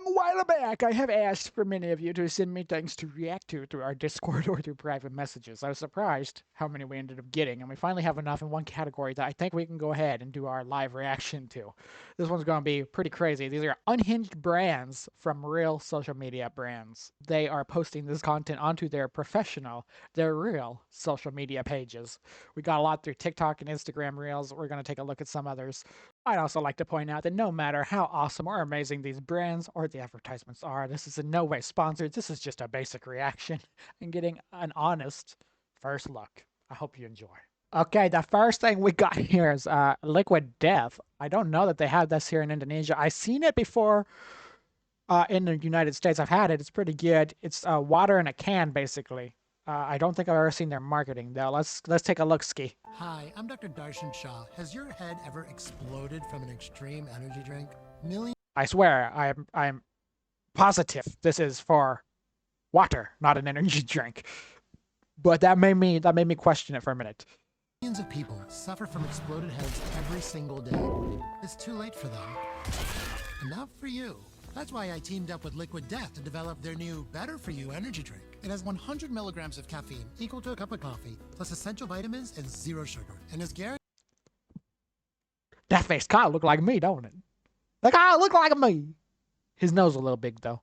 long while back, I have asked for many of you to send me things to react to through our Discord or through private messages. I was surprised how many we ended up getting, and we finally have enough in one category that I think we can go ahead and do our live reaction to. This one's going to be pretty crazy. These are unhinged brands from real social media brands. They are posting this content onto their real social media pages. We got a lot through TikTok and Instagram Reels. We're going to take a look at some others. I'd also like to point out that no matter how awesome or amazing these brands or the advertisements are, this is in no way sponsored. This is just a basic reaction and getting an honest first look. I hope you enjoy. Okay, the first thing we got here is Liquid Death. I don't know that they have this here in Indonesia. I've seen it before in the United States. I've had it. It's pretty good. It's water in a can, basically. I don't think I've ever seen their marketing, though. Let's take a look, Ski. Hi, I'm Dr. Darshan Shah. Has your head ever exploded from an extreme energy drink? I swear, I'm positive this is for water, not an energy drink. But that made me question it for a minute. Millions of people suffer from exploded heads every single day. It's too late for them. And not for you. That's why I teamed up with Liquid Death to develop their new Better For You energy drink. It has 100 milligrams of caffeine, equal to a cup of coffee, plus essential vitamins and zero sugar. And is guaranteed. That face kind of look like me, don't it? That kind of look like me. His nose a little big, though.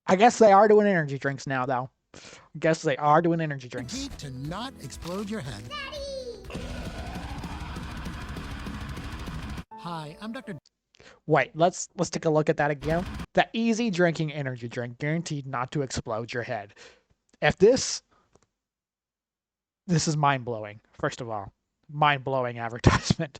I guess they are doing energy drinks now, though. I guess they are doing energy drinks. Key to not explode your head. Daddy! Hi, I'm Dr. Wait, let's take a look at that again. The easy drinking energy drink, guaranteed not to explode your head. If this is mind-blowing, first of all. Mind-blowing advertisement.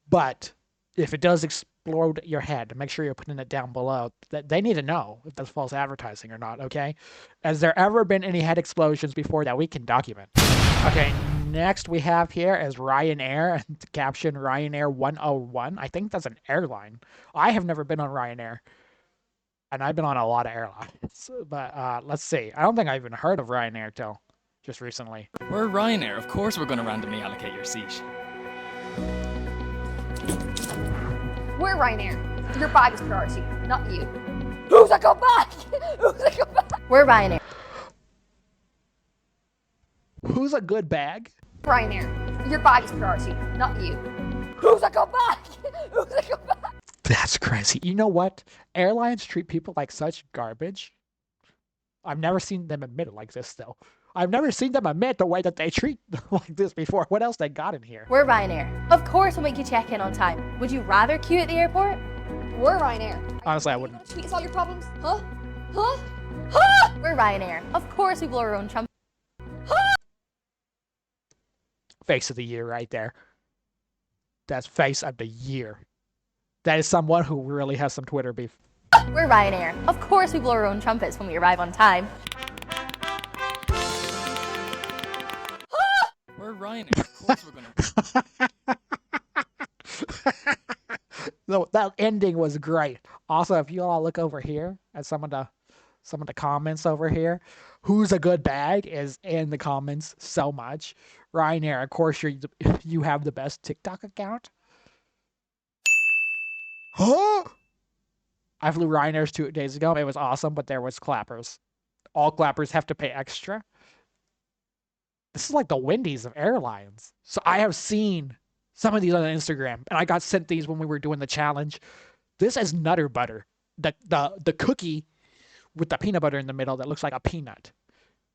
But if it does explode your head, make sure you're putting it down below. They need to know if that's false advertising or not, okay? Has there ever been any head explosions before that we can document? Okay, next we have here is Ryanair, and the caption Ryanair 101. I think that's an airline. I have never been on Ryanair, and I've been on a lot of airlines. But let's see. I don't think I've even heard of Ryanair till just recently. We're Ryanair. Of course we're going to randomly allocate your seat. We're Ryanair. Your bag is priority, not you. Who's a good bag? Who's a good bag? We're Ryanair. Who's a good bag? Ryanair. Your bag is priority, not you. Who's a good bag? Who's a good bag? That's crazy. You know what? Airlines treat people like such garbage. I've never seen them admit it like this, though. I've never seen them admit the way that they treat like this before. What else they got in here? We're Ryanair. Of course we'll make you check in on time. Would you rather queue at the airport? We're Ryanair. Honestly, I wouldn't. Tweet us all your problems? Huh? Huh? Huh? We're Ryanair. Of course we blow our own trumpet. Face of the year right there. That's face of the year. That is someone who really has some Twitter beef. We're Ryanair. Of course we blow our own trumpets when we arrive on time. We're Ryanair. Of course we're going to... No, that ending was great. Also, if you all look over here at some of the comments over here, who's a good bag is in the comments so much. Ryanair, of course, you have the best TikTok account. Huh? I flew Ryanair's 2 days ago. It was awesome, but there was clappers. All clappers have to pay extra. This is like the Wendy's of airlines. So I have seen some of these on Instagram, and I got sent these when we were doing the challenge. This is Nutter Butter, the cookie with the peanut butter in the middle that looks like a peanut.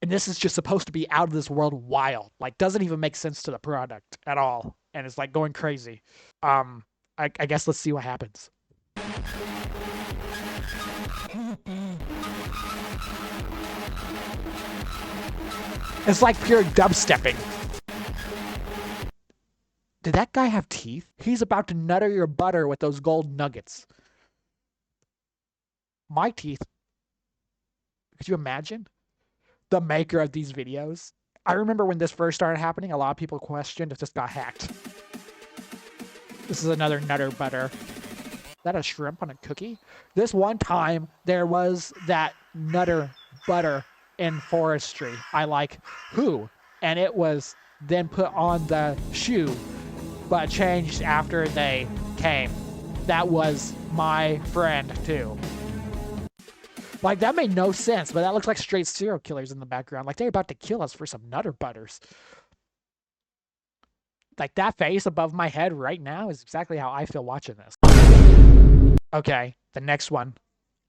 And this is just supposed to be out of this world wild. Like, doesn't even make sense to the product at all. And it's like going crazy. I guess let's see what happens. It's like pure dubstepping. Did that guy have teeth? He's about to nutter your butter with those gold nuggets. My teeth. Could you imagine? The maker of these videos. I remember when this first started happening, a lot of people questioned if this got hacked. This is another Nutter Butter. Is that a shrimp on a cookie? This one time, there was that Nutter Butter in forestry. I like who? And it was then put on the shoe, but changed after they came. that was my friend too. Like, that made no sense, but that looks like straight serial killers in the background. Like, they're about to kill us for some Nutter Butters. Like, that face above my head right now is exactly how I feel watching this. Okay, the next one.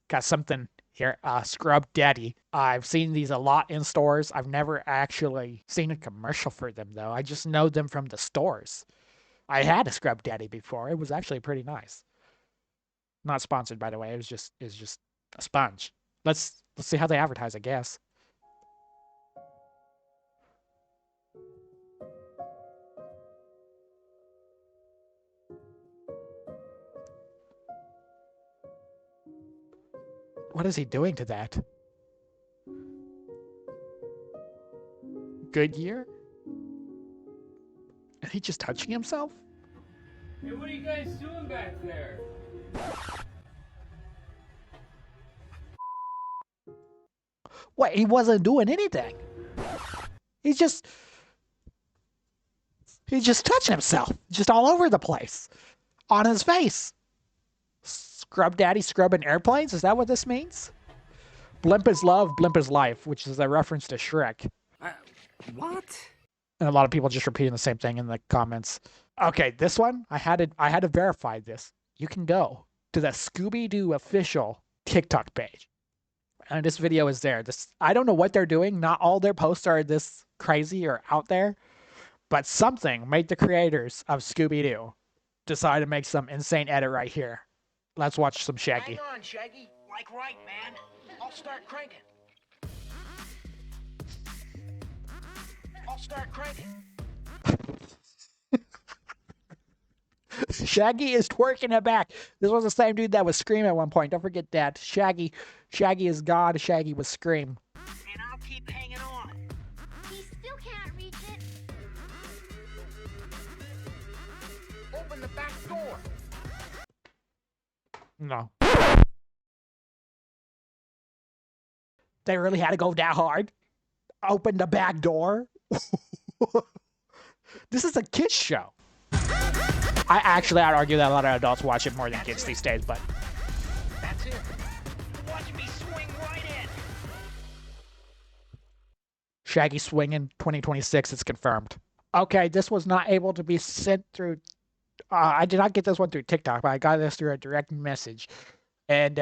Got something here. Scrub Daddy. I've seen these a lot in stores. I've never actually seen a commercial for them, though. I just know them from the stores. I had a Scrub Daddy before. It was actually pretty nice. Not sponsored, by the way. It was just a sponge. Let's see how they advertise, I guess. What is he doing to that? Goodyear? Is he just touching himself? Hey, what are you guys doing back there? Wait, he wasn't doing anything. He's just touching himself. Just all over the place. On his face. Scrub Daddy scrubbing airplanes? Is that what this means? Blimp is love, blimp is life, which is a reference to Shrek. What? And a lot of people just repeating the same thing in the comments. Okay, this one, I had to verify this. You can go to the Scooby-Doo official TikTok page. And this video is there. I don't know what they're doing. Not all their posts are this crazy or out there. But something made the creators of Scooby-Doo decide to make some insane edit right here. Let's watch some Shaggy. Hang on, Shaggy. Like right, man. I'll start cranking. I'll start cranking. Shaggy is twerking it back. This was the same dude that was Scream at one point. Don't forget that. Shaggy is God. Shaggy was Scream. And I'll keep hanging on. He still can't reach it. Open the back door. No. They really had to go that hard? Open the back door? This is a kid's show. I'd argue that a lot of adults watch it more than kids these days, but... That's it. Watch me swing right in. Shaggy swinging 2026, it's confirmed. Okay, this was not able to be sent through... I did not get this one through TikTok, but I got this through a direct message. And,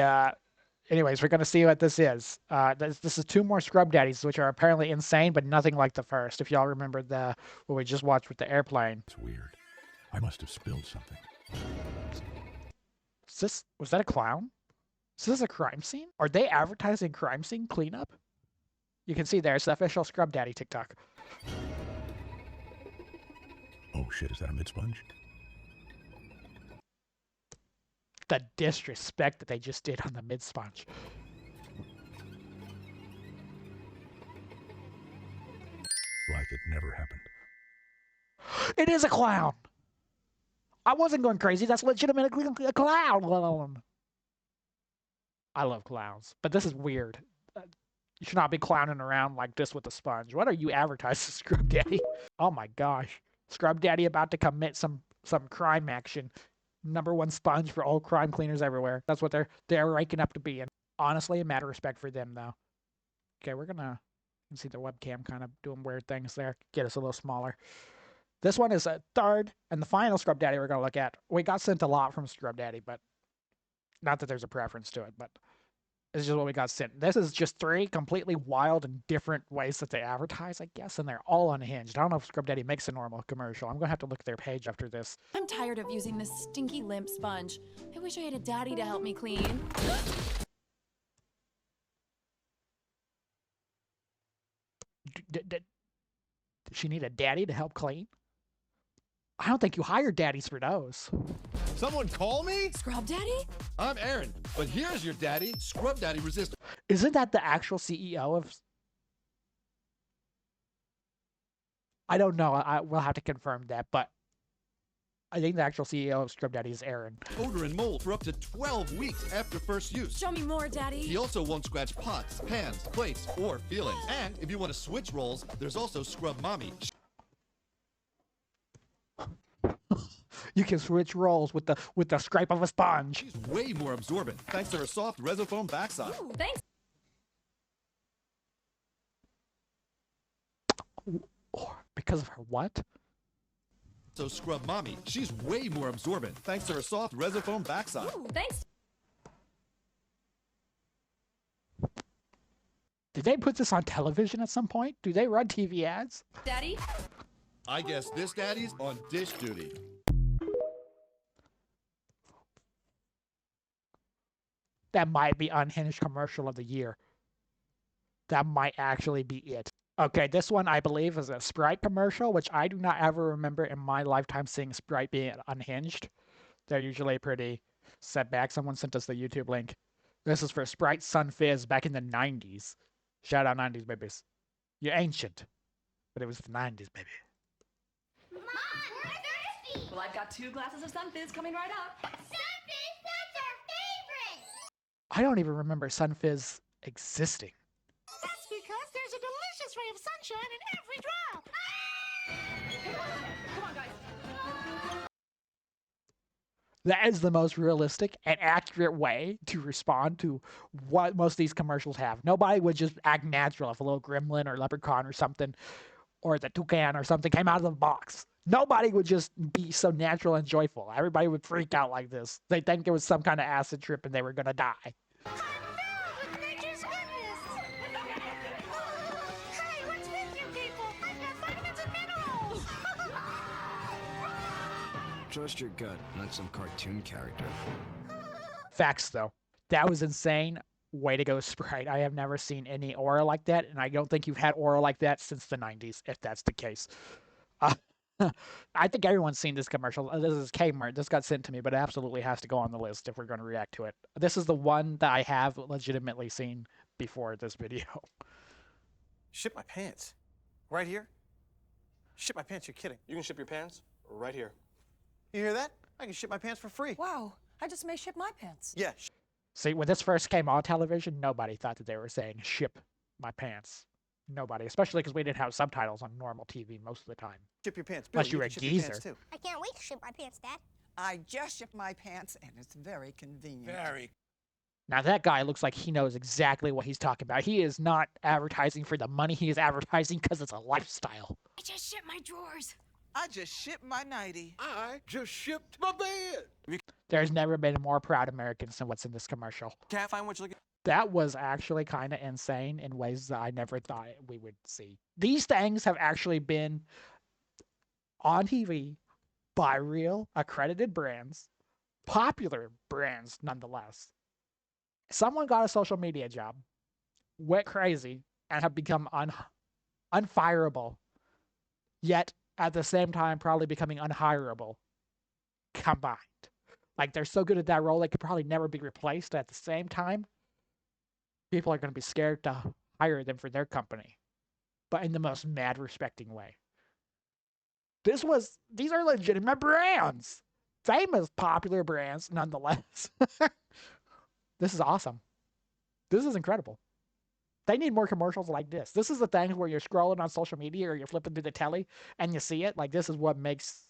anyways, we're going to see what this is. This is 2 more Scrub Daddies, which are apparently insane, but nothing like the first. If y'all remember what we just watched with the airplane. It's weird. I must have spilled something. Was that a clown? Is this a crime scene? Are they advertising crime scene cleanup? You can see there's the official Scrub Daddy TikTok. Oh shit, is that a mid-sponge? The disrespect that they just did on the mid-sponge. Like it never happened. It is a clown! I wasn't going crazy. That's legitimately a clown. I love clowns, but this is weird. You should not be clowning around like this with a sponge. What are you advertising, Scrub Daddy? Oh my gosh. Scrub Daddy about to commit some crime action. #1 sponge for all crime cleaners everywhere. That's what they're ranking up to be. And honestly, a matter of respect for them, though. Okay, we're gonna see the webcam kind of doing weird things there. Get us a little smaller. This one is a third and the final Scrub Daddy we're gonna look at. We got sent a lot from Scrub Daddy, but not that there's a preference to it, but it's just what we got sent. This is just 3 completely wild and different ways that they advertise, I guess, and they're all unhinged. I don't know if Scrub Daddy makes a normal commercial. I'm gonna have to look at their page after this. I'm tired of using this stinky limp sponge. I wish I had a daddy to help me clean. Does she need a daddy to help clean? I don't think you hire daddies for those. Someone call me? Scrub Daddy? I'm Aaron, but here's your daddy, Scrub Daddy Resist. Isn't that the actual CEO of... I don't know. I will have to confirm that, but I think the actual CEO of Scrub Daddy is Aaron. Odor and mold for up to 12 weeks after first use. Show me more, Daddy. He also won't scratch pots, pans, plates, or feelings. And if you want to switch roles, there's also Scrub Mommy. You can switch roles with the scrape of a sponge. She's way more absorbent thanks to her soft resofoam backside. Ooh, thanks. Because of her what? So Scrub Mommy, she's way more absorbent thanks to her soft resofoam backside. Ooh, thanks. Did they put this on television at some point? Do they run TV ads? Daddy? I guess this daddy's on dish duty. That might be Unhinged commercial of the year. That might actually be it. Okay, this one I believe is a Sprite commercial, which I do not ever remember in my lifetime seeing Sprite being Unhinged. They're usually pretty set back. Someone sent us the YouTube link. This is for Sprite Sun Fizz back in the 90s. Shout out 90s babies. You're ancient, but it was the 90s, baby. Mom, we're thirsty! Well, I've got 2 glasses of Sun Fizz coming right up. Sun Fizz, that's our favorite! I don't even remember Sun Fizz existing. That's because there's a delicious ray of sunshine in every drop. Come on, guys. That is the most realistic and accurate way to respond to what most of these commercials have. Nobody would just act natural if a little gremlin or leprechaun or something, or the toucan or something came out of the box. Nobody would just be so natural and joyful. Everybody would freak out like this. They think it was some kind of acid trip and they were going to die. I'm filled with nature's goodness. Hey, what's with you people? I've got vitamins and minerals. Trust your gut, not some cartoon character. Facts, though. That was insane. Way to go, Sprite. I have never seen any aura like that, and I don't think you've had aura like that since the 90s, if that's the case. I think everyone's seen this commercial. This is Kmart. This got sent to me, but it absolutely has to go on the list if we're going to react to it. This is the one that I have legitimately seen before this video. Ship my pants. Right here? Ship my pants, you're kidding. You can ship your pants right here. You hear that? I can ship my pants for free. Wow, I just may ship my pants. Yeah. See, when this first came on television, nobody thought that they were saying ship my pants. Nobody, especially because we didn't have subtitles on normal TV most of the time. Ship your pants. Unless you were a geezer. I can't wait to ship my pants, Dad. I just ship my pants, and it's very convenient. Very. Now that guy looks like he knows exactly what he's talking about. He is not advertising for the money. He is advertising because it's a lifestyle. I just shipped my drawers. I just shipped my nightie. I just shipped my bed. There's never been more proud Americans than what's in this commercial. Can't find what you're looking. That was actually kind of insane in ways that I never thought we would see. These things have actually been on TV by real accredited brands, popular brands nonetheless. Someone got a social media job, went crazy, and have become unfireable, yet at the same time probably becoming unhireable combined. Like, they're so good at that role, they could probably never be replaced. At the same time, people are going to be scared to hire them for their company, but in the most mad respecting way. These are legitimate brands. Famous, popular brands, nonetheless. This is awesome. This is incredible. They need more commercials like this. This is the thing where you're scrolling on social media or you're flipping through the telly and you see it. Like, this is what makes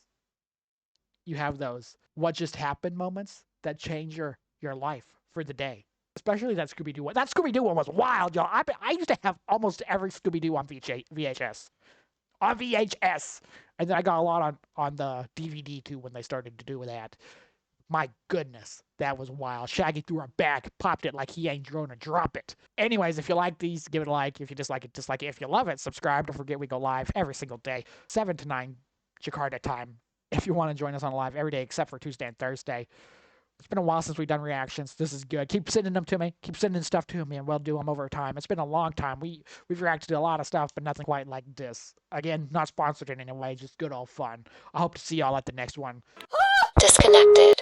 you have those what just happened moments that change your life for the day. Especially that Scooby-Doo one. That Scooby-Doo one was wild, y'all. I used to have almost every Scooby-Doo on VHS. On VHS. And then I got a lot on the DVD, too, when they started to do that. My goodness, that was wild. Shaggy threw her back, popped it like he ain't going to drop it. Anyways, if you like these, give it a like. If you dislike it, dislike it. If you love it, subscribe. Don't forget we go live every single day, 7 to 9 Jakarta time. If you want to join us on live every day except for Tuesday and Thursday. It's been a while since we've done reactions. This is good. Keep sending them to me. Keep sending stuff to me, and we'll do them over time. It's been a long time. We've reacted to a lot of stuff, but nothing quite like this. Again, not sponsored in any way, just good old fun. I hope to see y'all at the next one. Disconnected.